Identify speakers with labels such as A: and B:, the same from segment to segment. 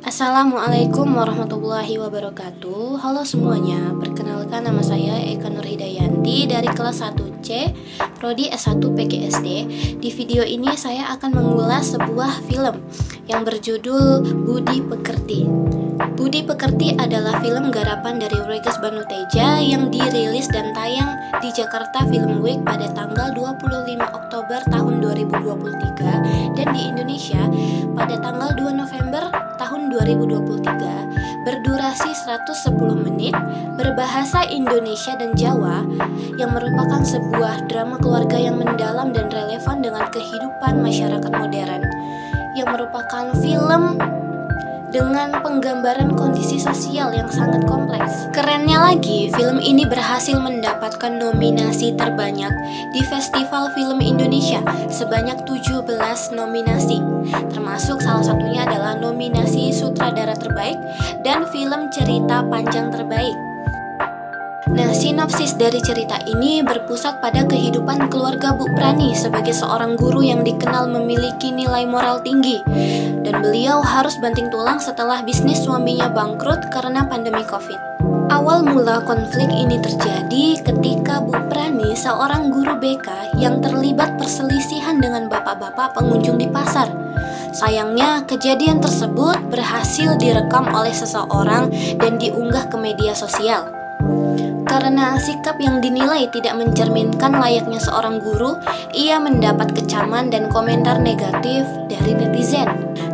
A: Assalamualaikum warahmatullahi wabarakatuh. Halo semuanya, perkenalkan nama saya Eka Nurhidayanti dari kelas 1C Prodi S1 PGSD. Di video ini saya akan mengulas sebuah film yang berjudul Budi Pekerti. Budi Pekerti adalah film garapan dari Regis Banuteja yang dirilis dan tayang di Jakarta Film Week pada tanggal 25 Oktober tahun 2023 dan di Indonesia pada tanggal 2 November tahun 2023, berdurasi 110 menit, berbahasa Indonesia dan Jawa, yang merupakan sebuah drama keluarga yang mendalam dan relevan dengan kehidupan masyarakat modern, yang merupakan film dengan penggambaran kondisi sosial yang sangat kompleks. Kerennya lagi, film ini berhasil mendapatkan nominasi terbanyak di Festival Film Indonesia sebanyak 17 nominasi, termasuk salah satunya adalah nominasi sutradara terbaik dan film cerita panjang terbaik. Nah, sinopsis dari cerita ini berpusat pada kehidupan keluarga Bu Prani sebagai seorang guru yang dikenal memiliki nilai moral tinggi. Dan beliau harus banting tulang setelah bisnis suaminya bangkrut karena pandemi Covid. Awal mula konflik ini terjadi ketika Bu Prani, seorang guru BK yang terlibat perselisihan dengan bapak-bapak pengunjung di pasar. Sayangnya, kejadian tersebut berhasil direkam oleh seseorang dan diunggah ke media sosial. Karena sikap yang dinilai tidak mencerminkan layaknya seorang guru, ia mendapat kecaman dan komentar negatif dari netizen.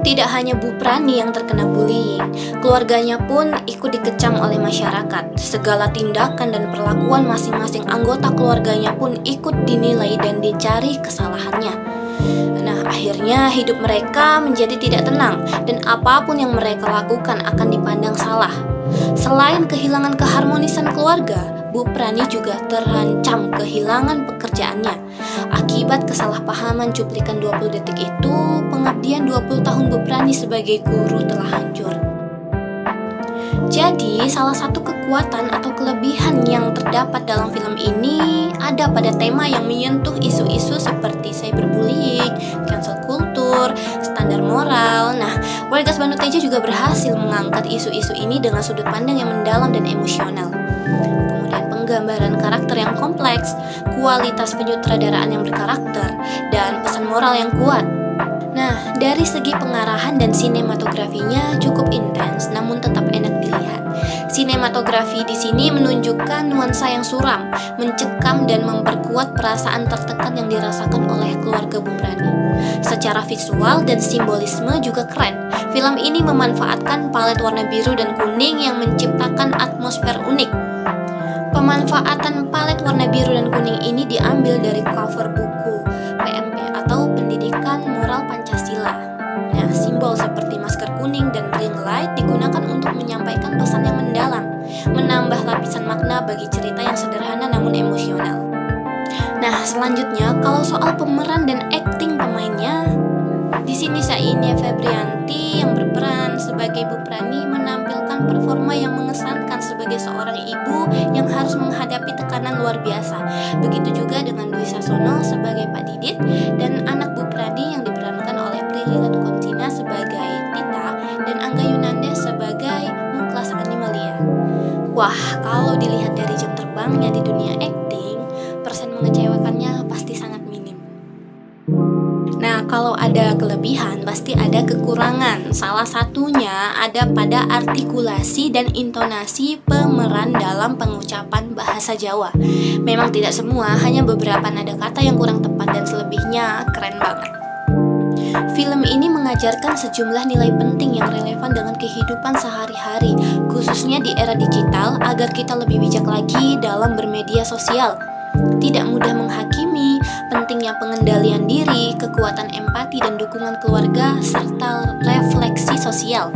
A: Tidak hanya Bu Prani yang terkena bullying, keluarganya pun ikut dikecam oleh masyarakat. Segala tindakan dan perlakuan masing-masing anggota keluarganya pun ikut dinilai dan dicari kesalahannya. Nah, akhirnya hidup mereka menjadi tidak tenang dan apapun yang mereka lakukan akan dipandang salah. Selain kehilangan keharmonisan keluarga, Bu Prani juga terancam kehilangan pekerjaannya. Akibat kesalahpahaman cuplikan 20 detik itu, pengabdian 20 tahun Bu Prani sebagai guru telah hancur. Jadi, salah satu kekuatan atau kelebihan yang terdapat dalam film ini ada pada tema yang menyentuh isu-isu seperti cyberbullying, cancel culture, standar moral. Nah, Regis Banuteja juga berhasil mengangkat isu-isu ini dengan sudut pandang yang mendalam dan emosional. Kemudian penggambaran karakter yang kompleks, kualitas penyutradaraan yang berkarakter, dan pesan moral yang kuat. Nah, dari segi pengarahan dan sinematografinya cukup intens, namun tetap enak dilihat. Sinematografi di sini menunjukkan nuansa yang suram, mencekam dan memperkuat perasaan tertekan yang dirasakan oleh keluarga Bu Prani. Secara visual dan simbolisme juga keren. Film ini memanfaatkan palet warna biru dan kuning yang menciptakan atmosfer unik. Pemanfaatan palet warna biru dan kuning ini diambil dari cover buku PMP atau Pendidikan Moral Pancasila. Nah, simbol seperti masker kuning dan ring light digunakan untuk menyampaikan pesan yang mendalam, menambah lapisan makna bagi cerita yang sederhana namun emosional. Nah, selanjutnya kalau soal pemeran dan akting pemainnya, di sini Syaini Febrianti yang berperan sebagai Bu Prani menampilkan performa yang mengesankan sebagai seorang ibu yang harus menghadapi tekanan luar biasa. Begitu juga dengan Dwi Sasono sebagai Pak Didit dan anak Bu Prani yang diperankan oleh Prilly Latuconsina sebagai Tita dan Angga Yunanda sebagai Muklas Animalia. Wah, kalau dilihat dari jam terbangnya di dunia akting, persen mengecewakannya pasti sangat minim. Nah, kalau ada kelebihan, pasti ada kekurangan. Salah satunya ada pada artikulasi dan intonasi pemeran dalam pengucapan bahasa Jawa. Memang tidak semua, hanya beberapa nada kata yang kurang tepat dan selebihnya keren banget. Film ini mengajarkan sejumlah nilai penting yang relevan dengan kehidupan sehari-hari, khususnya di era digital, agar kita lebih bijak lagi dalam bermedia sosial. Tidak mudah menghakimi, pentingnya pengendalian diri, kekuatan empati dan dukungan keluarga, serta refleksi sosial.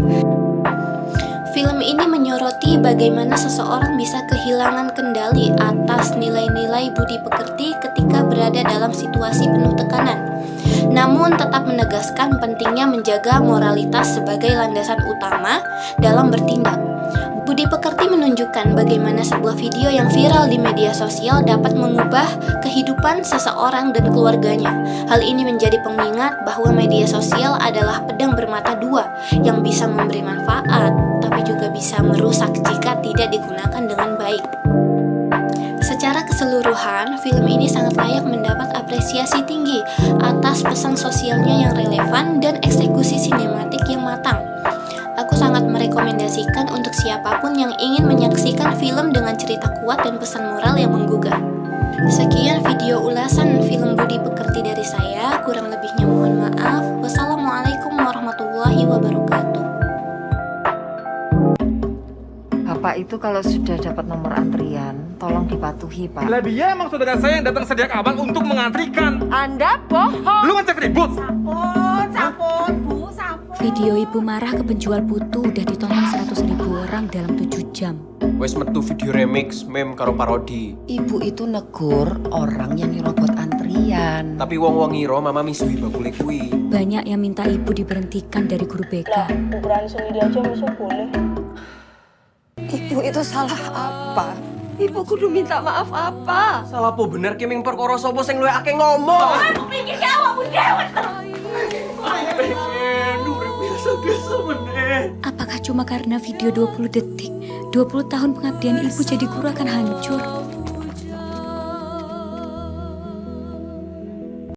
A: Film ini menyoroti bagaimana seseorang bisa kehilangan kendali atas nilai-nilai budi pekerti ketika berada dalam situasi penuh tekanan. namun tetap menegaskan pentingnya menjaga moralitas sebagai landasan utama dalam bertindak. Budi Pekerti menunjukkan bagaimana sebuah video yang viral di media sosial dapat mengubah kehidupan seseorang dan keluarganya. Hal ini menjadi pengingat bahwa media sosial adalah pedang bermata dua yang bisa memberi manfaat, tapi juga bisa merusak jika tidak digunakan dengan baik. Secara keseluruhan, film ini sangat layak mendapat apresiasi tinggi atas pesan sosialnya yang relevan dan eksekusi sinematik yang matang. Aku sangat merekomendasikan untuk siapapun yang ingin menyaksikan film dengan cerita kuat dan pesan moral yang menggugah. Sekian video ulasan film Budi Pekerti dari saya, kurang lebihnya mohon maaf. Wassalamualaikum warahmatullahi wabarakatuh.
B: Bapak itu kalau sudah dapat nomor antrian, tolong dipatuhi, Pak.
C: Lah dia emang saudara saya yang datang sejak awal untuk mengantrikan.
B: Anda bohong.
C: Lu ngecek ribut.
B: Sampun, Bu, sampun.
D: Video ibu marah ke penjual putu udah ditonton 100.000 orang dalam 7 jam.
E: Wes metu video remix, meme karo parodi.
B: Ibu itu negur orang yang nyerobot antrian.
E: Tapi wong-wong ngira mama misuhi bakule kuwi.
D: Banyak yang minta ibu diberhentikan dari guru BK.
F: Ukuran sendiri aja masuk boleh.
B: Ibu itu salah apa? Ibu kudu minta maaf apa?
E: Salah po bener ki ming perkara sapa sing luwih akeh ngomong.
F: Aku pikir awakmu dewe.
E: Pengen urip biasa-biasa meneh.
D: Apakah cuma karena video 20 detik, 20 tahun pengabdian ibu jadi guru akan hancur?